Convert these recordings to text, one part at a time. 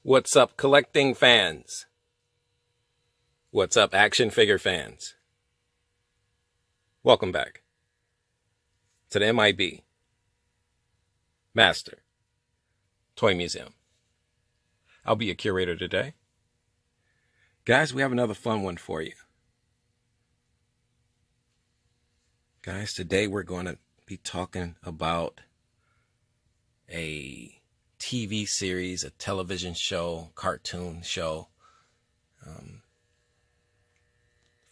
What's up, collecting fans? What's up, action figure fans? Welcome back to the M.I.B. Master Toy Museum. I'll be your curator today. Guys, we have another fun one for you. Guys, today we're going to be talking about a TV series, a television show, cartoon show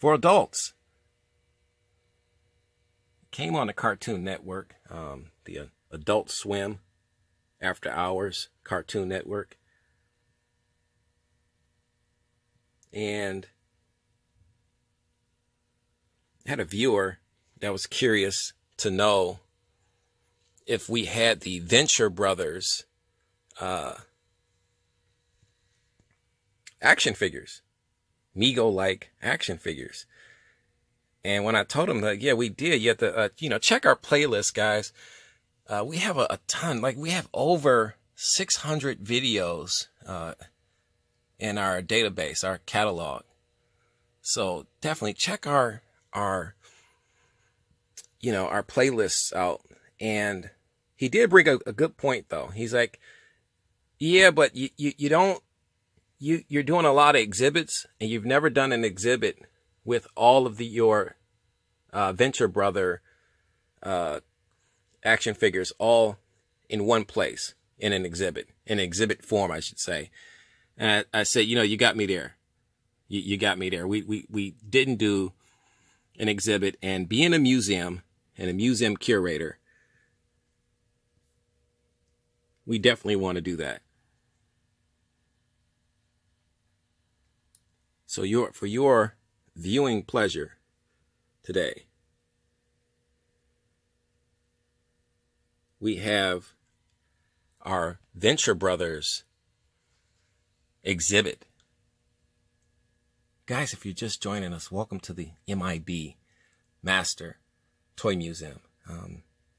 for adults. It came on the Cartoon Network, the Adult Swim After Hours Cartoon Network. And I had a viewer that was curious to know if we had the Venture Brothers action figures, M.I.B-like action figures. And when I told him that, yeah, we did, you have to, check our playlist, guys. We have a ton, we have over 600 videos in our database, our catalog. So definitely check our playlists out. And he did bring a good point, though. He's like, yeah, but you're doing a lot of exhibits, and you've never done an exhibit with all of your Venture Brother action figures all in one place in an exhibit form, I should say. And I said, you got me there. You got me there. We didn't do an exhibit, and being a museum and a museum curator, we definitely want to do that. So for your viewing pleasure today, we have our Venture Brothers exhibit. Guys, if you're just joining us, welcome to the M.I.B. Master Toy Museum.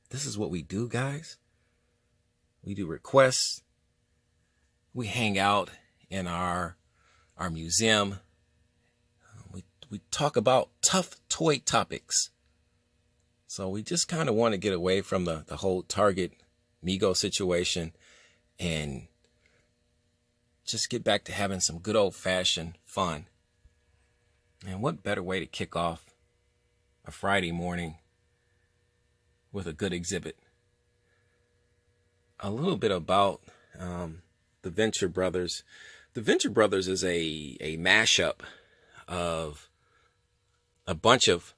This is what we do, guys. We do requests. We hang out in our museum. We talk about tough toy topics. So we just kind of want to get away from the whole Target Mego situation and just get back to having some good old-fashioned fun. And what better way to kick off a Friday morning with a good exhibit? A little bit about the Venture Brothers. The Venture Brothers is a mashup of a bunch of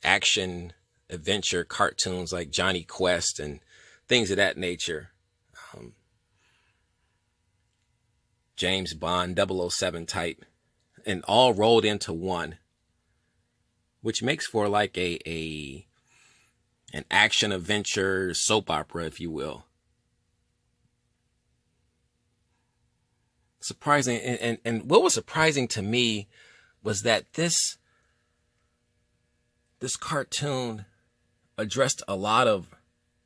action adventure cartoons like Johnny Quest and things of that nature. James Bond, 007 type, and all rolled into one, which makes for like an action adventure soap opera, if you will. Surprising, and what was surprising to me was that this cartoon addressed a lot of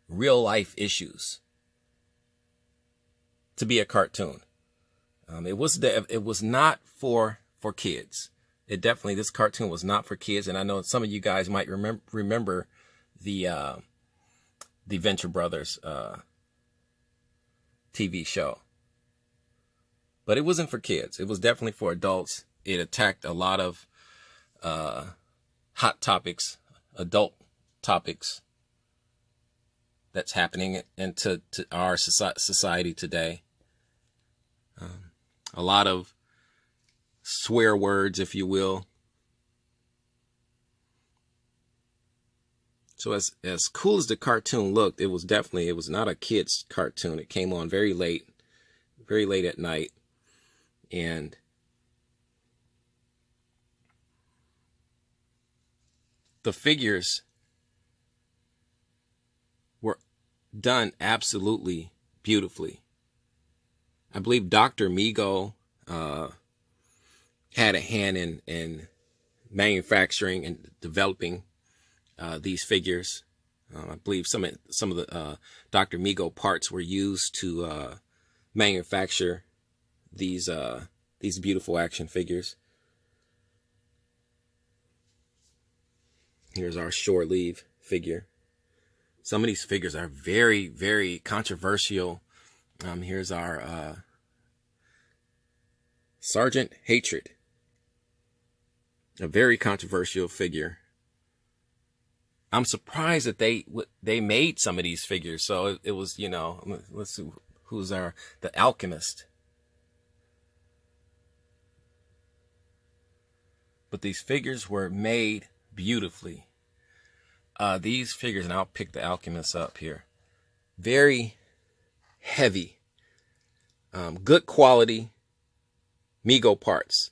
real life issues to be a cartoon. It was not for kids. This cartoon was not for kids, and I know some of you guys might remember the Venture Brothers TV show. But it wasn't for kids. It was definitely for adults. It attacked a lot of hot topics, adult topics that's happening into our society today. A lot of swear words, if you will. So as cool as the cartoon looked, it was not a kid's cartoon. It came on very late at night. And the figures were done absolutely beautifully. I believe Dr. Mego had a hand in manufacturing and developing these figures. I believe some of the Dr. Mego parts were used to manufacture these beautiful action figures. Here's our shore leave figure. Some of these figures are very, very controversial. Here's our Sergeant Hatred, a very controversial figure. I'm surprised that they made some of these figures. So it was, you know, let's see who's the Alchemist. But these figures were made beautifully. These figures, and I'll pick the Alchemist up here. Very heavy, good quality M.I.B parts.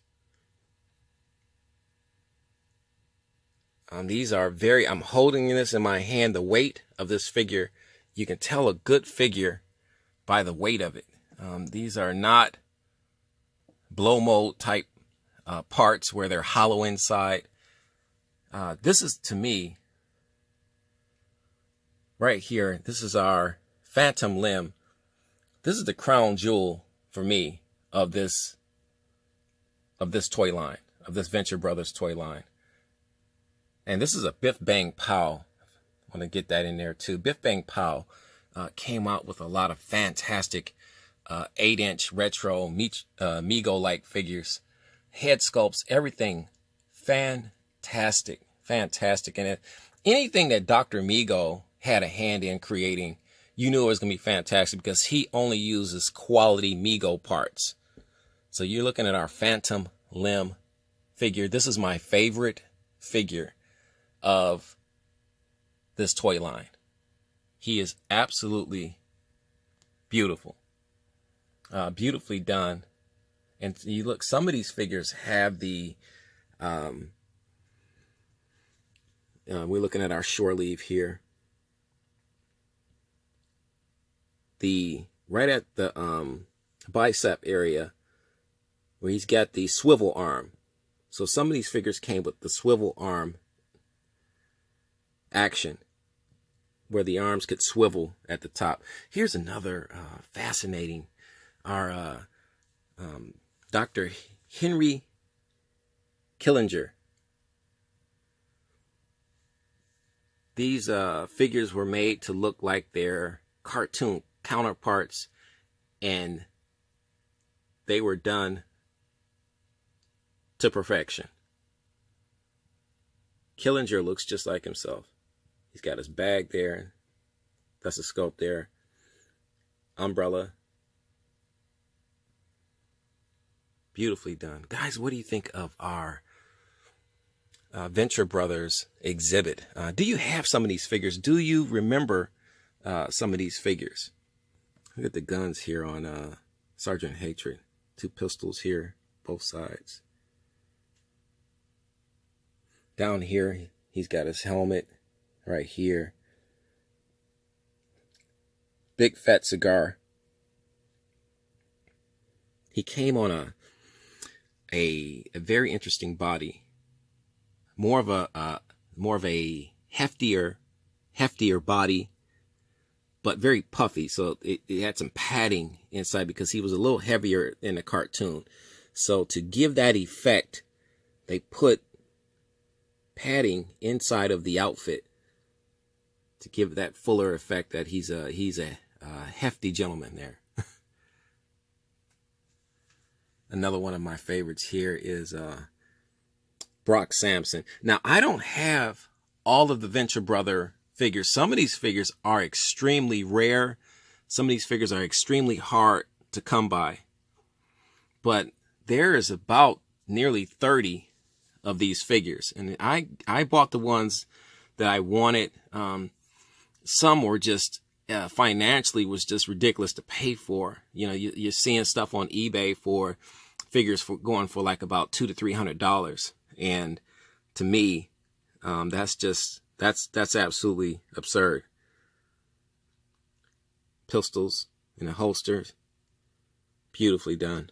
These are very, I'm holding this in my hand, the weight of this figure. You can tell a good figure by the weight of it. These are not blow mold type parts where they're hollow inside. This is, to me, right here, this is our Phantom Limb. This is the crown jewel for me of this toy line, of this Venture Brothers toy line. And this is a Biff Bang Pow. I want to get that in there too. Biff Bang Pow came out with a lot of fantastic 8-inch retro Mego-like figures, head sculpts, everything fantastic, fantastic. And anything that Dr. Mego had a hand in creating, you knew it was going to be fantastic because he only uses quality Mego parts. So you're looking at our Phantom Limb figure. This is my favorite figure of this toy line. He is absolutely beautiful, beautifully done. And you look, some of these figures have the, we're looking at our shore leave here. Right at the bicep area where he's got the swivel arm. So some of these figures came with the swivel arm action, where the arms could swivel at the top. Here's another fascinating, our Dr. Henry Killinger. These figures were made to look like their cartoon counterparts, and they were done to perfection. Killinger looks just like himself. He's got his bag there. That's a sculpt there. Umbrella. Beautifully done. Guys, what do you think of our Venture Brothers exhibit? Do you have some of these figures? Do you remember some of these figures? Look at the guns here on Sergeant Hatred. 2 pistols here, both sides. Down here, he's got his helmet right here. Big fat cigar. He came on a very interesting body. More of a heftier body, but very puffy. So it had some padding inside because he was a little heavier in the cartoon. So to give that effect, they put padding inside of the outfit to give that fuller effect that he's a hefty gentleman there. Another one of my favorites here is Brock Sampson. Now, I don't have all of the Venture Brother figures. Some of these figures are extremely rare. Some of these figures are extremely hard to come by. But there is about nearly 30 of these figures. And I bought the ones that I wanted. Some were just financially was just ridiculous to pay for. You know, you're seeing stuff on eBay for figures for going for like about $200 to $300. And to me, that's absolutely absurd. Pistols in the holsters, beautifully done.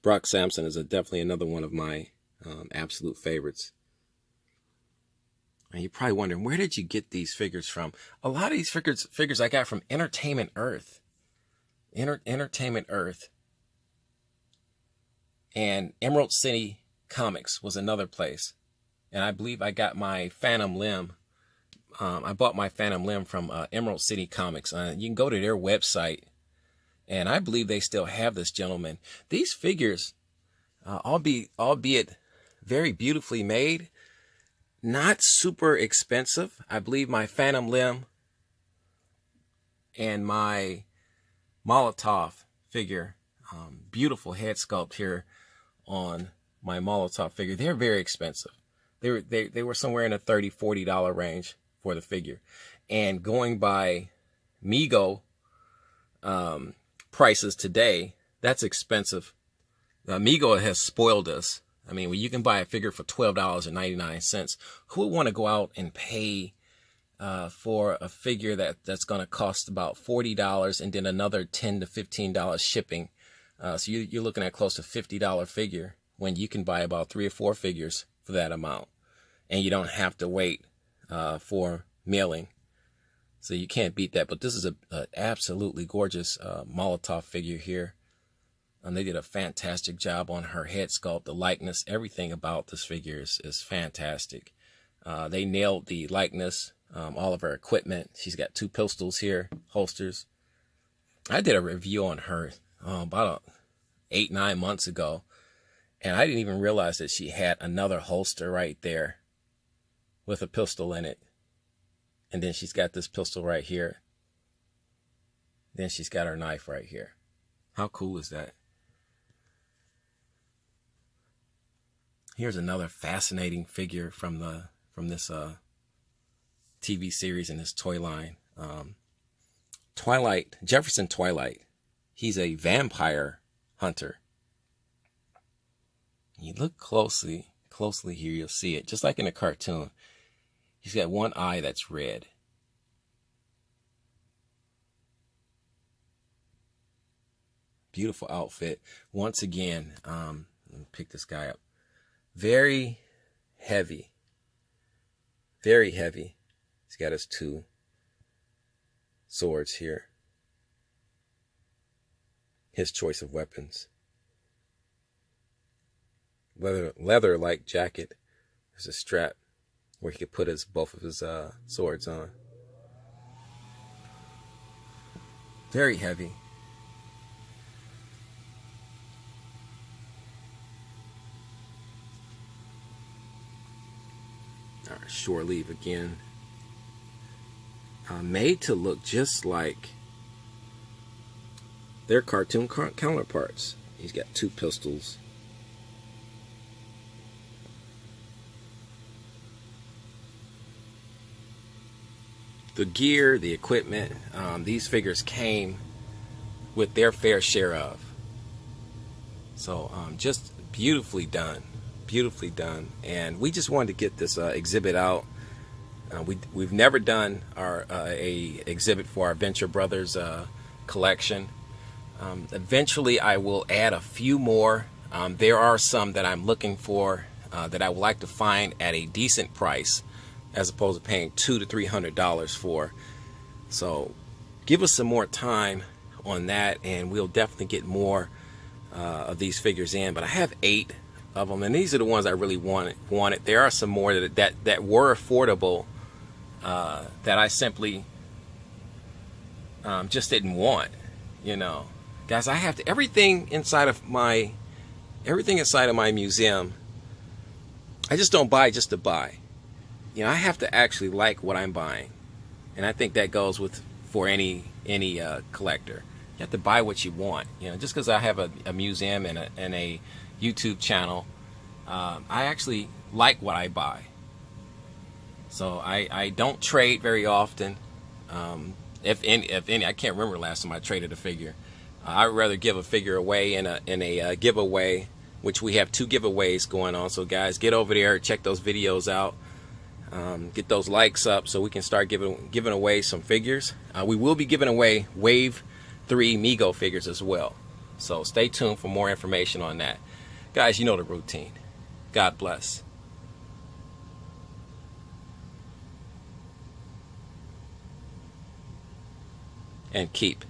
Brock Sampson is definitely another one of my absolute favorites. And you're probably wondering, where did you get these figures from? A lot of these figures I got from Entertainment Earth. Entertainment Earth And Emerald City Comics was another place. And I believe I got my Phantom Limb. I bought my Phantom Limb from Emerald City Comics. You can go to their website, and I believe they still have this gentleman. These figures, albeit very beautifully made, not super expensive. I believe my Phantom Limb and my Molotov figure, beautiful head sculpt here on my Molotov figure, they're very expensive. They were somewhere in the $30, $40 range for the figure. And going by Mego prices today, that's expensive. Mego has spoiled us. I mean, when you can buy a figure for $12.99, who would want to go out and pay for a figure that's going to cost about $40 and then another $10 to $15 shipping? So you're looking at close to $50 figure when you can buy about 3 or 4 figures for that amount, and you don't have to wait for mailing. So you can't beat that. But this is an absolutely gorgeous Molotov figure here. And they did a fantastic job on her head sculpt, the likeness, everything about this figure is fantastic. They nailed the likeness, all of her equipment. She's got 2 pistols here, holsters. I did a review on her about 8-9 months ago, and I didn't even realize that she had another holster right there with a pistol in it. And then she's got this pistol right here. Then she's got her knife right here. How cool is that? Here's another fascinating figure from this TV series and this toy line. Jefferson Twilight. He's a vampire hunter. You look closely here, you'll see it. Just like in a cartoon. He's got one eye that's red. Beautiful outfit. Once again, let me pick this guy up. Very heavy. Very heavy. He's got his 2 swords here. His choice of weapons. Leather-like jacket. There's a strap where he could put both of his swords on. Very heavy. All right, shore leave again. Made to look just like their cartoon counterparts. He's got 2 pistols. The gear, the equipment, these figures came with their fair share of. So just beautifully done. Beautifully done. And we just wanted to get this exhibit out. We've never done a exhibit for our Venture Brothers collection. Eventually I will add a few more. There are some that I'm looking for that I would like to find at a decent price, as opposed to paying $200 to $300 for. So give us some more time on that, and we'll definitely get more of these figures in. But I have 8 of them, and these are the ones I really wanted. There are some more that were affordable that I simply just didn't want. You know, guys, I have to everything inside of my museum. I just don't buy just to buy. You know, I have to actually like what I'm buying, and I think that goes for any collector. You have to buy what you want. You know, just because I have a museum and a YouTube channel, I actually like what I buy. So I don't trade very often. If any, I can't remember the last time I traded a figure. I'd rather give a figure away in a giveaway, which we have 2 giveaways going on. So guys, get over there, check those videos out. Get those likes up so we can start giving away some figures. We will be giving away Wave 3 Mego figures as well. So stay tuned for more information on that. Guys, you know the routine. God bless. And keep